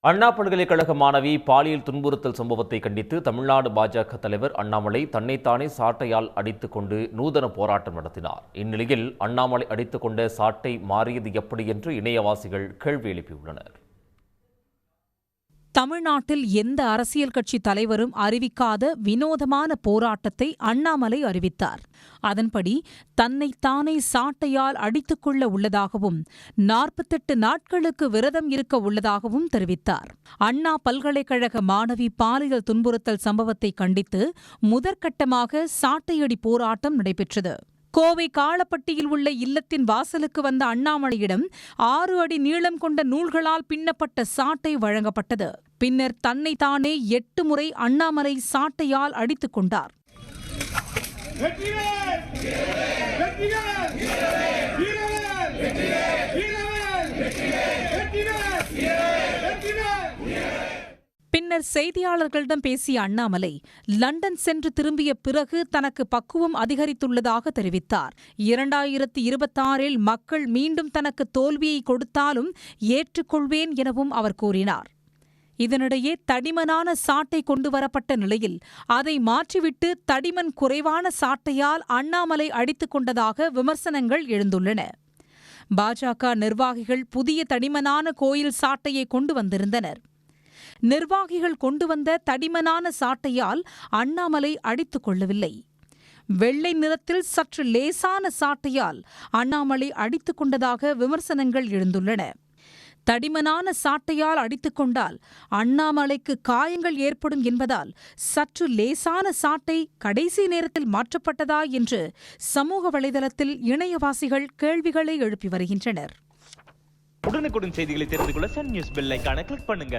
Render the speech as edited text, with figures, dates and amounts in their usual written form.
அண்ணா பல்கலைக்கழக மாணவி பாலியல் துன்புறுத்தல் சம்பவத்தை கண்டித்து தமிழ்நாடு பாஜக தலைவர் அண்ணாமலை தன்னைத்தானே சாட்டையால் அடித்துக் கொண்டு நூதன போராட்டம் நடத்தினார். இந்நிலையில் அண்ணாமலை அடித்துக் கொண்ட சாட்டை மாறியது எப்படி என்று இணையவாசிகள் கேள்வி எழுப்பியுள்ளனர். தமிழ்நாட்டில் எந்த அரசியல் கட்சி தலைவரும் அறிவிக்காத வினோதமான போராட்டத்தை அண்ணாமலை அறிவித்தார். அதன்படி தன்னைத்தானே சாட்டையால் அடித்துக் கொள்ள உள்ளதாகவும் 48 நாட்களுக்கு விரதம் இருக்க உள்ளதாகவும் தெரிவித்தார். அண்ணா பல்கலைக்கழக மாணவி பாலியல் துன்புறுத்தல் சம்பவத்தை கண்டித்து முதற்கட்டமாக சாட்டையடி போராட்டம் நடைபெற்றது. கோவை காளப்பட்டியில் உள்ள இல்லத்தின் வாசலுக்கு வந்த அண்ணாமலையிடம் 6 அடி நீளம் கொண்ட நூல்களால் பின்னப்பட்ட சாட்டை வழங்கப்பட்டது. பின்னர் தன்னைத்தானே 8 முறை அண்ணாமலை சாட்டையால் அடித்துக் கொண்டார். பின்னர் செய்தியாளர்களிடம் பேசிய அண்ணாமலை லண்டன் சென்று திரும்பிய பிறகு தனக்கு பக்குவம் அதிகரித்துள்ளதாக தெரிவித்தார். 2026இல் மக்கள் மீண்டும் தனக்கு தோல்வியை கொடுத்தாலும் ஏற்றுக்கொள்வேன் எனவும் அவர் கூறினார். இதனிடையே தடிமனான சாட்டை கொண்டுவரப்பட்ட நிலையில் அதை மாற்றிவிட்டு தடிமன் குறைவான சாட்டையால் அண்ணாமலை அடித்துக் கொண்டதாக விமர்சனங்கள் எழுந்துள்ளன. பாஜக நிர்வாகிகள் புதிய தடிமனான கோயில் சாட்டையை கொண்டு வந்திருந்தனர். நிர்வாகிகள் கொண்டு வந்த தடிமனான சாட்டையால் அண்ணாமலை அடித்துக் கொள்ளவில்லை. வெள்ளை நிறத்தில் சற்று லேசான சாட்டையால் அண்ணாமலை அடித்துக் கொண்டதாக விமர்சனங்கள் எழுந்துள்ளன. தடிமனான சாட்டையால் அடித்துக் கொண்டால் அண்ணாமலைக்கு காயங்கள் ஏற்படும் என்பதால் சற்று லேசான சாட்டை கடைசி நேரத்தில் மாற்றப்பட்டதா என்று சமூக வலைதளத்தில் இணையவாசிகள் கேள்விகளை எழுப்பி வருகின்றனர். உடனுக்குடன் செய்திகளை தெரிந்து கொள்ள சன் நியூஸ் பெல் ஐகானை கிளிக் பண்ணுங்க.